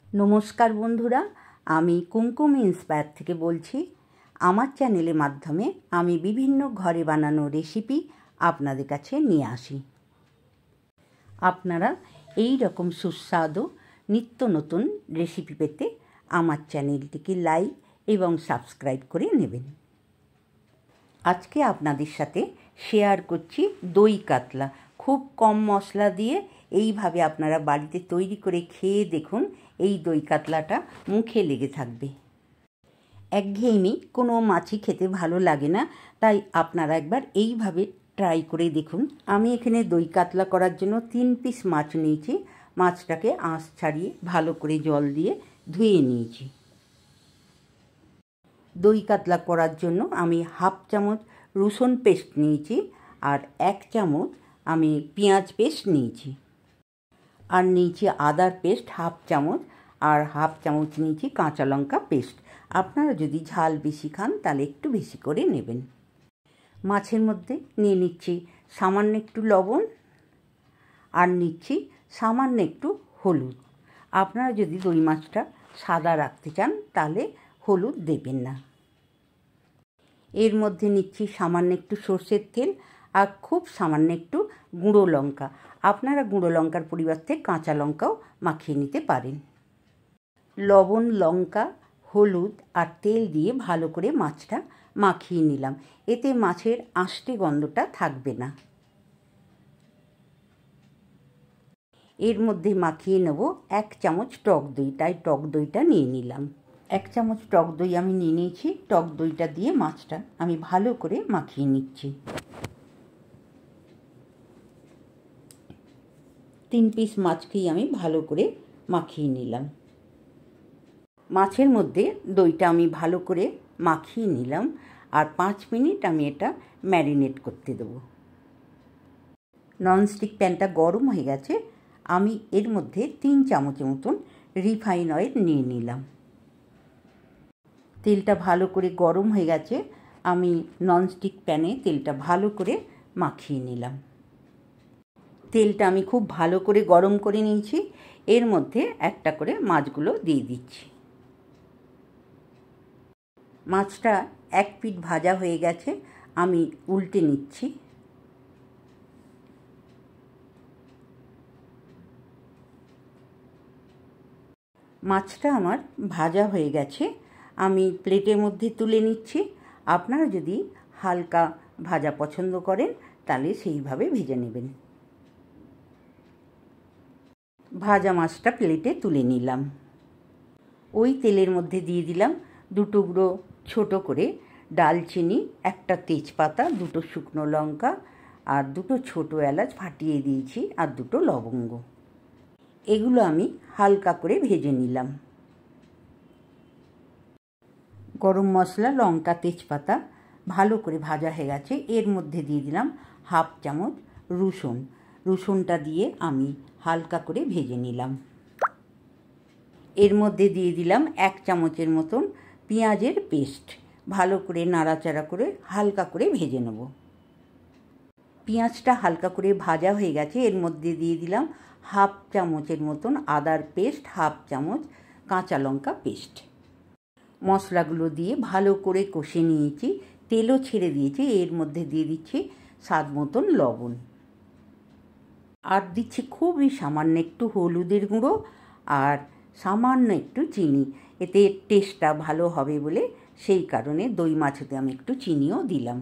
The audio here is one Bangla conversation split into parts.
নমস্কার বন্ধুরা, আমি কুমকুম ইন্সপায়ার থেকে বলছি। আমার চ্যানেলের মাধ্যমে আমি বিভিন্ন ঘরে বানানো রেসিপি আপনাদের কাছে নিয়ে আসি। আপনারা এই রকম সুস্বাদু নিত্য নতুন রেসিপি পেতে আমার চ্যানেলটিকে লাইক এবং সাবস্ক্রাইব করে নেবেন। আজকে আপনাদের সাথে শেয়ার করছি দই কাতলা। খুব কম মশলা দিয়ে এইভাবে আপনারা বাড়িতে তৈরি করে খেয়ে দেখুন, এই দই কাতলাটা মুখে লেগে থাকবে। একঘেয়েমি কোনো মাছই খেতে ভালো লাগে না, তাই আপনারা একবার এইভাবে ট্রাই করে দেখুন। আমি এখানে দই কাতলা করার জন্য 3 পিস মাছ নিয়েছি। মাছটাকে আঁশ ছাড়িয়ে ভালো করে জল দিয়ে ধুয়ে নিয়েছি। দই কাতলা করার জন্য আমি 1/2 চামচ রসুন পেস্ট নিয়েছি, আর 1 চামচ আমি পেঁয়াজ পেস্ট নিয়েছি, আর নিয়েছি আদার পেস্ট 1/2 চামচ, আর 1/2 চামচ নিয়েছি কাঁচা লঙ্কা পেস্ট। আপনারা যদি ঝাল বেশি খান তাহলে একটু বেশি করে নেবেন। মাছের মধ্যে নিয়ে নিচ্ছি সামান্য একটু লবণ, আর নিচ্ছি সামান্য একটু হলুদ। আপনারা যদি দই মাছটা সাদা রাখতে চান তাহলে হলুদ দেবেন না। এর মধ্যে নিচ্ছি সামান্য একটু সর্ষের তেল, আর খুব সামান্য একটু গুঁড়ো লঙ্কা। আপনারা গুঁড়ো লঙ্কার পরিবর্তে কাঁচা লঙ্কাও মাখিয়ে নিতে পারেন। লবণ, লঙ্কা, হলুদ আর তেল দিয়ে ভালো করে মাছটা মাখিয়ে নিলাম। এতে মাছের আঁশটে গন্ধটা থাকবে না। এর মধ্যে মাখিয়ে নেব 1 চামচ টক দই, তাই টক দইটা নিয়ে নিলাম। 1 চামচ টক দই আমি নিয়ে নিয়েছি। টক দইটা দিয়ে মাছটা আমি ভালো করে মাখিয়ে নিচ্ছি। 3 পিস মাছকেই আমি ভালো করে মাখিয়ে নিলাম। মাছের মধ্যে দইটা আমি ভালো করে মাখিয়ে নিলাম, আর 5 মিনিট আমি এটা ম্যারিনেট করতে দেবো। ননস্টিক প্যানটা গরম হয়ে গেছে। আমি এর মধ্যে 3 চামচের মতন রিফাইন অয়েল নিয়ে নিলাম। তেলটা ভালো করে গরম হয়ে গেছে। আমি ননস্টিক প্যানে তেলটা ভালো করে মাখিয়ে নিলাম। তেলটা আমি খুব ভালো করে গরম করে নিয়েছি। এর মধ্যে একটা করে মাছগুলো দিয়ে দিচ্ছি। মাছটা 1 পিঠ ভাজা হয়ে গেছে, আমি উল্টে নিচ্ছি। মাছটা আমার ভাজা হয়ে গেছে, আমি প্লেটের মধ্যে তুলে নিচ্ছি। আপনারা যদি হালকা ভাজা পছন্দ করেন তাহলে সেইভাবে ভেজে নেবেন। ভাজা মাছটা প্লেটে তুলে নিলাম। ওই তেলের মধ্যে দিয়ে দিলাম 2 টুকরো ছোট করে ডালচিনি, 1টা তেজপাতা, 2টো শুকনো লঙ্কা, আর 2টো ছোটো এলাচ ফাটিয়ে দিয়েছি, আর 2টো লবঙ্গ। এগুলো আমি হালকা করে ভেজে নিলাম। গরম মশলা, লঙ্কা, তেজপাতা ভালো করে ভাজা হয়ে গেছে। এর মধ্যে দিয়ে দিলাম 1/2 চামচ রসুন। রসুনটা দিয়ে আমি হালকা করে ভেজে নিলাম। এর মধ্যে দিয়ে দিলাম 1 চামচের মতন পেঁয়াজের পেস্ট। ভালো করে নাড়াচাড়া করে হালকা করে ভেজে নেব। পেঁয়াজটা হালকা করে ভাজা হয়ে গেছে। এর মধ্যে দিয়ে দিলাম 1/2 চামচের মতন আদার পেস্ট, 1/2 চামচ কাঁচা লঙ্কা পেস্ট। মশলাগুলো দিয়ে ভালো করে কষে নিয়েছি, তেলও ছেড়ে দিয়েছি। এর মধ্যে দিয়ে দিচ্ছি স্বাদ মতন লবণ, আর দিচ্ছি খুবই সামান্য একটু হলুদের গুঁড়ো, আর সামান্য একটু চিনি। এতে টেস্টটা ভালো হবে বলে সেই কারণে দই মাছেতে আমি একটু চিনিও দিলাম।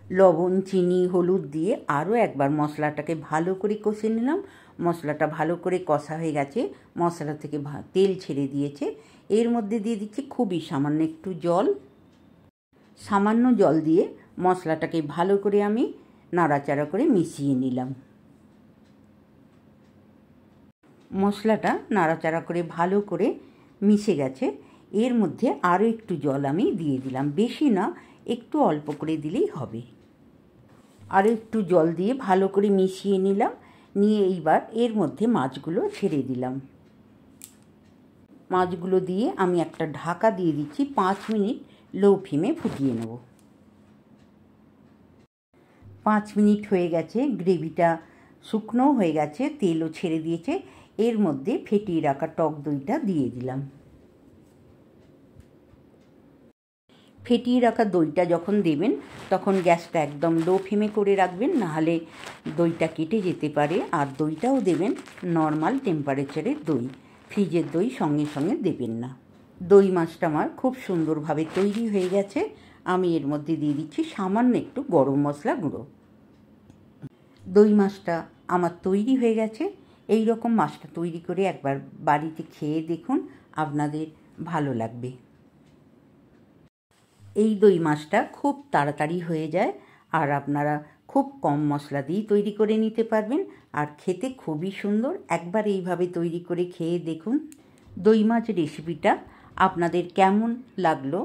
লবণ, চিনি, হলুদ দিয়ে আরও একবার মশলাটাকে ভালো করে কষে নিলাম। মশলাটা ভালো করে কষা হয়ে গেছে, মশলা থেকে তেল ছেড়ে দিয়েছে। এর মধ্যে দিয়ে দিচ্ছি খুবই সামান্য একটু জল। সামান্য জল দিয়ে মশলাটাকে ভালো করে আমি নাড়াচাড়া করে মিশিয়ে নিলাম। মশলাটা নাড়াচাড়া করে ভালো করে মিশে গেছে। এর মধ্যে আরও একটু জল আমি দিয়ে দিলাম, বেশি না, একটু অল্প করে দিলেই হবে। আরও একটু জল দিয়ে ভালো করে মিশিয়ে নিলাম। নিয়ে এইবার এর মধ্যে মাছগুলো ছেড়ে দিলাম। মাছগুলো দিয়ে আমি একটা ঢাকা দিয়ে দিচ্ছি। 5 মিনিট লো ফ্লেমে ফুটিয়ে নেব। 5 মিনিট হয়ে গেছে, গ্রেভিটা শুকনো হয়ে গেছে, তেলও ছেড়ে দিয়েছে। এর মধ্যে ফেটিয়ে রাখা টক দইটা দিয়ে দিলাম। ফেটিয়ে রাখা দইটা যখন দেবেন তখন গ্যাসটা একদম লো ফ্লেমে করে রাখবেন, নাহলে দইটা কেটে যেতে পারে। আর দইটাও দেবেন নর্মাল টেম্পারেচারের দই, ফ্রিজের দই সঙ্গে সঙ্গে দেবেন না। দই মাছটা আমার খুব সুন্দরভাবে তৈরি হয়ে গেছে। আমি এর মধ্যে দিয়ে দিচ্ছি সামান্য একটু গরম মশলা গুঁড়ো। দই মাছটা আমার তৈরি হয়ে গেছে। এই রকম মাছটা তৈরি করে একবার বাড়িতে খেয়ে দেখুন, আপনাদের ভালো লাগবে। এই দই মাছটা খুব তাড়াতাড়ি হয়ে যায়, আর আপনারা খুব কম মশলা দিয়েই তৈরি করে নিতে পারবেন, আর খেতে খুবই সুন্দর। একবার এইভাবে তৈরি করে খেয়ে দেখুন। দই মাছ রেসিপিটা আপনাদের কেমন লাগলো?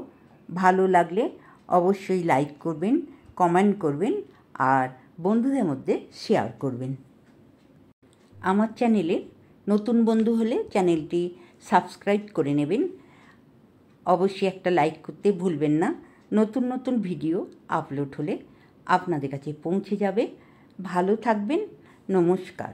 ভালো লাগলে অবশ্যই লাইক করবেন, কমেন্ট করবেন, আর বন্ধুদের মধ্যে শেয়ার করবেন। আমার চ্যানেলে নতুন বন্ধু হলে চ্যানেলটি সাবস্ক্রাইব করে নেবেন। অবশ্যই একটা লাইক করতে ভুলবেন না। নতুন নতুন ভিডিও আপলোড হলে আপনাদের কাছে পৌঁছে যাবে। ভালো থাকবেন। নমস্কার।